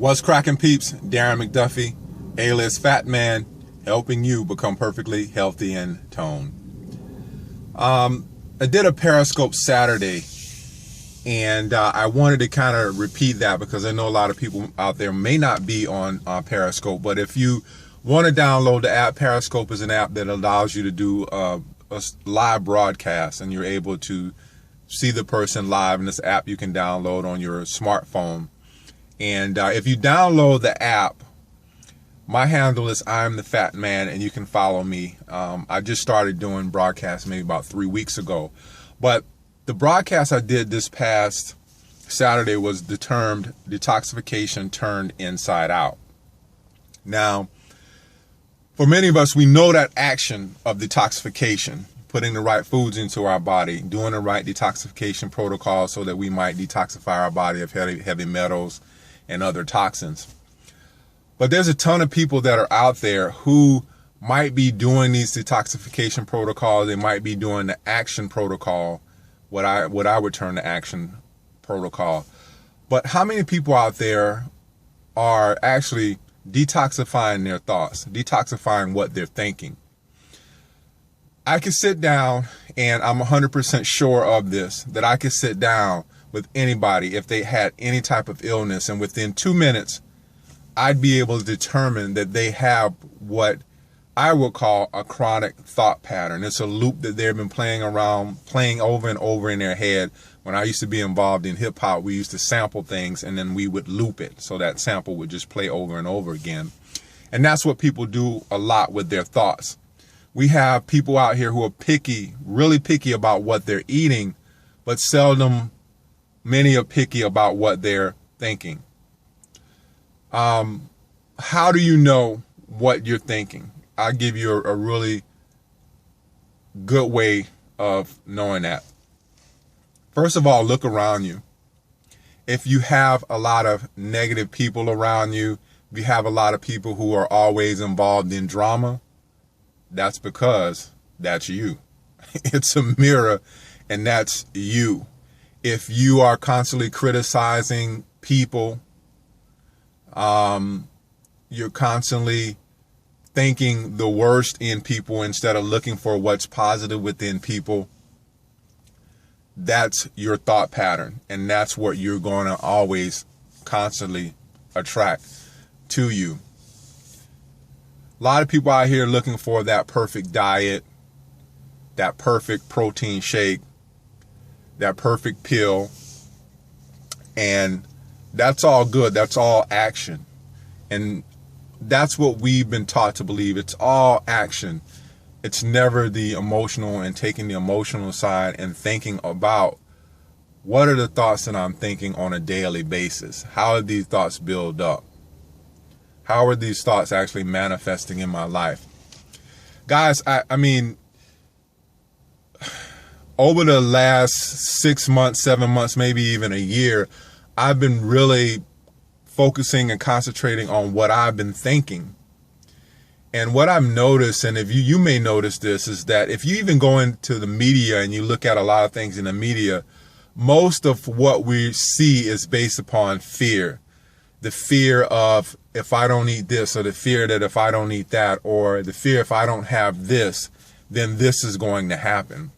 What's cracking, peeps? Darren McDuffie, alias Fat Man, helping you become perfectly healthy and toned. I did a Periscope Saturday, and I wanted to kind of repeat that because I know a lot of people out there may not be on Periscope. But if you want to download the app, Periscope is an app that allows you to do a live broadcast, and you're able to see the person live. In this app you can download on your smartphone. And if you download the app, my handle is I'm the Fat Man, and you can follow me. I just started doing broadcasts maybe about 3 weeks ago. But the broadcast I did this past Saturday was termed Detoxification Turned Inside Out. Now, for many of us, we know that action of detoxification, putting the right foods into our body, doing the right detoxification protocol so that we might detoxify our body of heavy metals and other toxins. But there's a ton of people that are out there who might be doing these detoxification protocols. They might be doing the action protocol, what I would term the action protocol. But how many people out there are actually detoxifying their thoughts, detoxifying what they're thinking? I could sit down, and I'm 100% sure of this, that I could sit down with anybody if they had any type of illness, and within 2 minutes, I'd be able to determine that they have what I would call a chronic thought pattern. It's a loop that they've been playing over and over in their head. When I used to be involved in hip hop, we used to sample things and then we would loop it. So that sample would just play over and over again. And that's what people do a lot with their thoughts. We have people out here who are picky, really picky about what they're eating, but many are picky about what they're thinking. How do you know what you're thinking? I'll give you a really good way of knowing that. First of all, look around you. If you have a lot of negative people around you, if you have a lot of people who are always involved in drama, that's because that's you. It's a mirror, and that's you. If you are constantly criticizing people, you're constantly thinking the worst in people instead of looking for what's positive within people, that's your thought pattern, and that's what you're going to always constantly attract to you. A lot of people out here looking for that perfect diet, that perfect protein shake, that perfect pill, and that's all good. That's all action. And that's what we've been taught to believe. It's all action. It's never the emotional, and taking the emotional side and thinking about what are the thoughts that I'm thinking on a daily basis? How do these thoughts build up? How are these thoughts actually manifesting in my life? Guys, I mean, over the last 6 months, 7 months, maybe even a year, I've been really focusing and concentrating on what I've been thinking. And what I've noticed, and if you may notice this, is that if you even go into the media and you look at a lot of things in the media, most of what we see is based upon fear. The fear of if I don't eat this, or the fear that if I don't eat that, or the fear if I don't have this, then this is going to happen.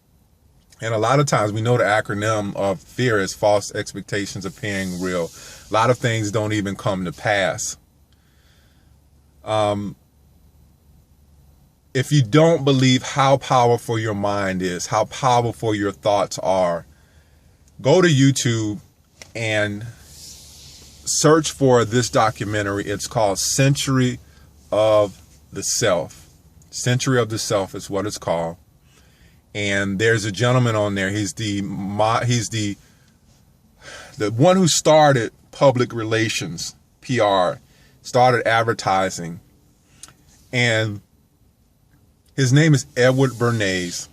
And a lot of times we know the acronym of fear is false expectations appearing real. A lot of things don't even come to pass. If you don't believe how powerful your mind is, how powerful your thoughts are, go to YouTube and search for this documentary. It's called Century of the Self. Century of the Self is what it's called. And there's a gentleman on there. He's the one who started public relations, PR, started advertising. And his name is Edward Bernays.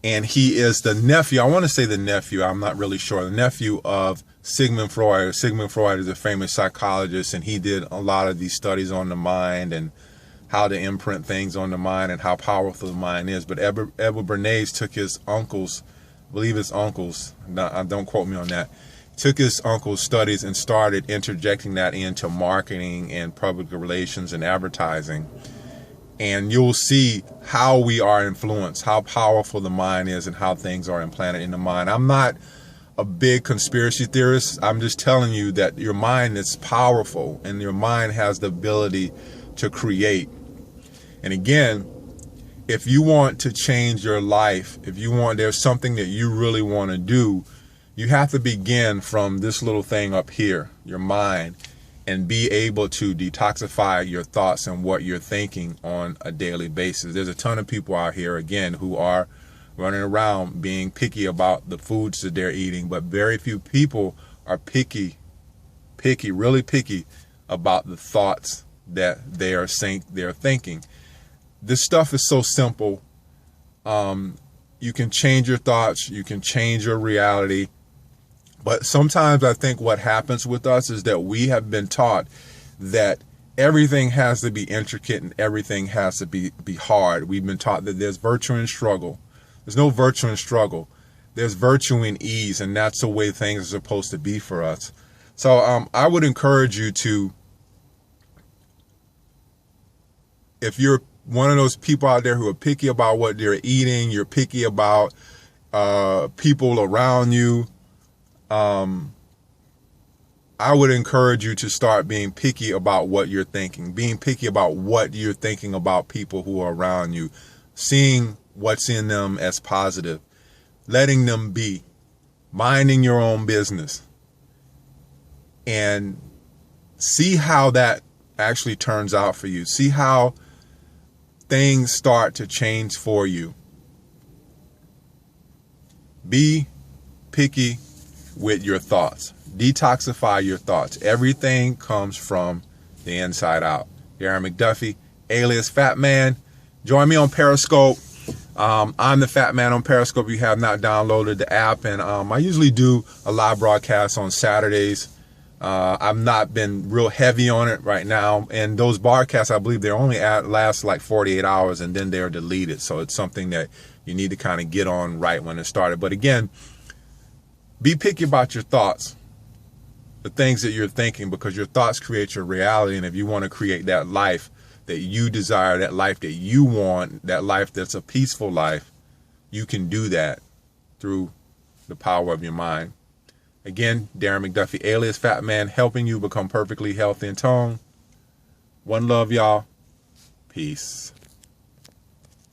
And he is the nephew, I want to say the nephew, I'm not really sure, the nephew of Sigmund Freud. Sigmund Freud is a famous psychologist, and he did a lot of these studies on the mind and how to imprint things on the mind and how powerful the mind is. But Edward Bernays took his uncle's, I believe his uncle's, don't quote me on that, took his uncle's studies and started interjecting that into marketing and public relations and advertising. And you'll see how we are influenced, how powerful the mind is, and how things are implanted in the mind. I'm not a big conspiracy theorist. I'm just telling you that your mind is powerful, and your mind has the ability to create. And again, if you want to change your life, there's something that you really want to do, you have to begin from this little thing up here, your mind, and be able to detoxify your thoughts and what you're thinking on a daily basis. There's a ton of people out here, again, who are running around being picky about the foods that they're eating, but very few people are really picky about the thoughts that they're thinking. This stuff is so simple. You can change your thoughts, you can change your reality. But sometimes I think what happens with us is that we have been taught that everything has to be intricate and everything has to be hard. We've been taught that there's virtue in struggle. There's no virtue in struggle. There's virtue in ease, and that's the way things are supposed to be for us. So I would encourage you to, if you're one of those people out there who are picky about what they're eating, you're picky about people around you, I would encourage you to start being picky about what you're thinking, being picky about what you're thinking about people who are around you, seeing what's in them as positive, letting them be, minding your own business, and see how that actually turns out for you. See how things start to change for you. Be picky with your thoughts. Detoxify your thoughts. Everything comes from the inside out. Darren McDuffie, alias Fat Man. Join me on Periscope. I'm the Fat Man on Periscope. If you have not downloaded the app, and I usually do a live broadcast on Saturdays. I've not been real heavy on it right now, and those broadcasts, I believe, they're only last like 48 hours, and then they're deleted. So it's something that you need to kind of get on right when it started. But again, be picky about your thoughts, the things that you're thinking, because your thoughts create your reality. And if you want to create that life that you desire, that life that you want, that life that's a peaceful life, you can do that through the power of your mind. Again, Darren McDuffie, alias Fat Man, helping you become perfectly healthy and toned. One love, y'all. Peace.